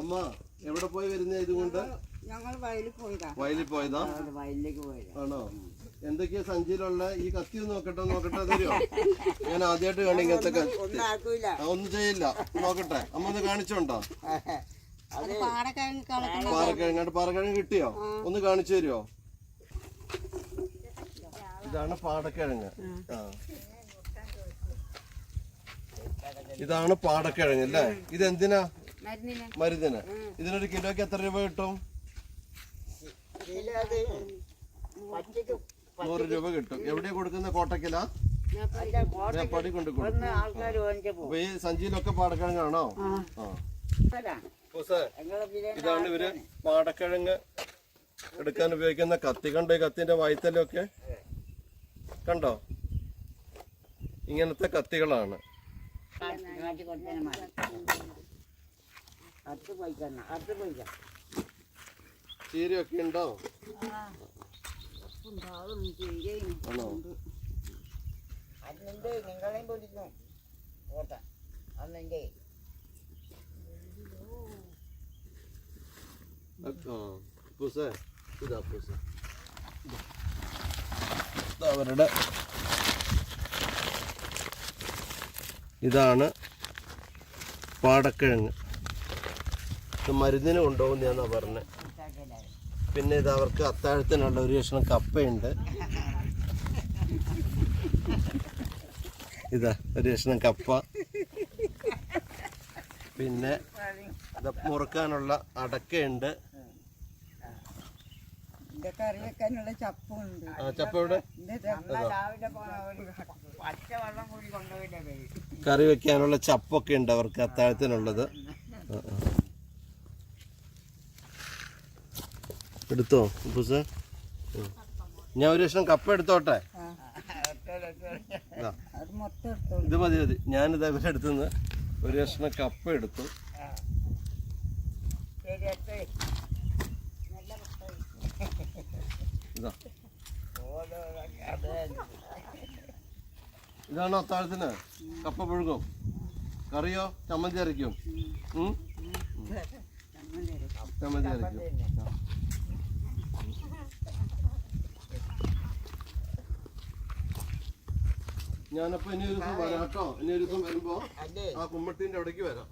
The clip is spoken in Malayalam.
അമ്മ എവിടെ പോയി വരുന്ന ഇതുകൊണ്ട്? ഞങ്ങൾ വയലിൽ പോയതാ. വയലിൽ പോയതാ? വയലിലേക്ക് പോയതാ. ആണോ? എന്തൊക്കെയാ സഞ്ചിയിലുള്ള? ഈ കത്തി നോക്കട്ടെ തരുമോ? ഞാൻ ആദ്യമായിട്ട് കാണി ഇങ്ങനത്തെ കത്തി. ഒന്നും ചെയ്യില്ല. നോക്കട്ടെ, അമ്മ ഒന്ന് കാണിച്ചോണ്ടോ? പാറക്കിഴങ്ങ് കിട്ടിയോ? ഒന്ന് കാണിച്ചു തരുമോ? ഇതാണ് പാടക്കിഴങ്ങ്. ഇതാണ് പാടക്കിഴങ്ങ് അല്ലേ? ഇതെന്തിനാ? മരുന്നിന്. ഇതിനൊരു കിലോയ്ക്ക് എത്ര രൂപ കിട്ടും? 100 രൂപ കിട്ടും. എവിടെയാ കൊടുക്കുന്ന? കോട്ടക്കലാ? പടി കൊണ്ട് കൊടുക്കും. അപ്പൊ ഈ സഞ്ചിയിലൊക്കെ പാടക്കിഴങ്ങാണോ? ഇതാണ് ഇവര് പാടക്കിഴങ്ങ് എടുക്കാൻ ഉപയോഗിക്കുന്ന കത്തി. കണ്ടോ ഈ കത്തിന്റെ വായ്ത്തലൊക്കെ? കണ്ടോ? ഇങ്ങനത്തെ കത്തികളാണ്. ചീരയൊക്കെ ഉണ്ടോ? ആണോ? അവരുടെ ഇതാണ് പാടക്കിഴങ്ങ്. ഇത് മരുന്നിന് കൊണ്ടുപോകുന്നതാന്നാ പറഞ്ഞത്. പിന്നെ ഇത് അവർക്ക് അത്താഴത്തിനുള്ള ഒരു കഷ്ണം കപ്പയുണ്ട്. ഇതാ ഒരു കഷ്ണം കപ്പ. പിന്നെ മുറുക്കാനുള്ള അടക്കയുണ്ട്. ചപ്പ ഇവിടെ കറി വെക്കാനുള്ള ചപ്പൊക്കെ ഉണ്ട് അവർക്ക് അത്താഴത്തിനുള്ളത്. എടുത്തോ ഉപ്പൂസ്? ഞാൻ ഒരു കഷ്ണം കപ്പ എടുത്തോട്ടെ? ഇത് മതി. ഞാനിതാ ഇവരുടെ അടുത്തുനിന്ന് ഒരു കഷ്ണം കപ്പ എടുത്തു. ഇതാണോ അത്താഴത്തിന്? കപ്പ പുഴുകും. കറിയോ? ചമ്മന്തി അരയ്ക്കും. ചമ്മന്തി അരയ്ക്കും. ഞാനപ്പോ ഇനി ഒരു ദിവസം വരാം കേട്ടോ. ഇനി ഒരു ദിവസം വരുമ്പോ ആ കുമ്മട്ടീന്റെ അവിടേക്ക് വരാം.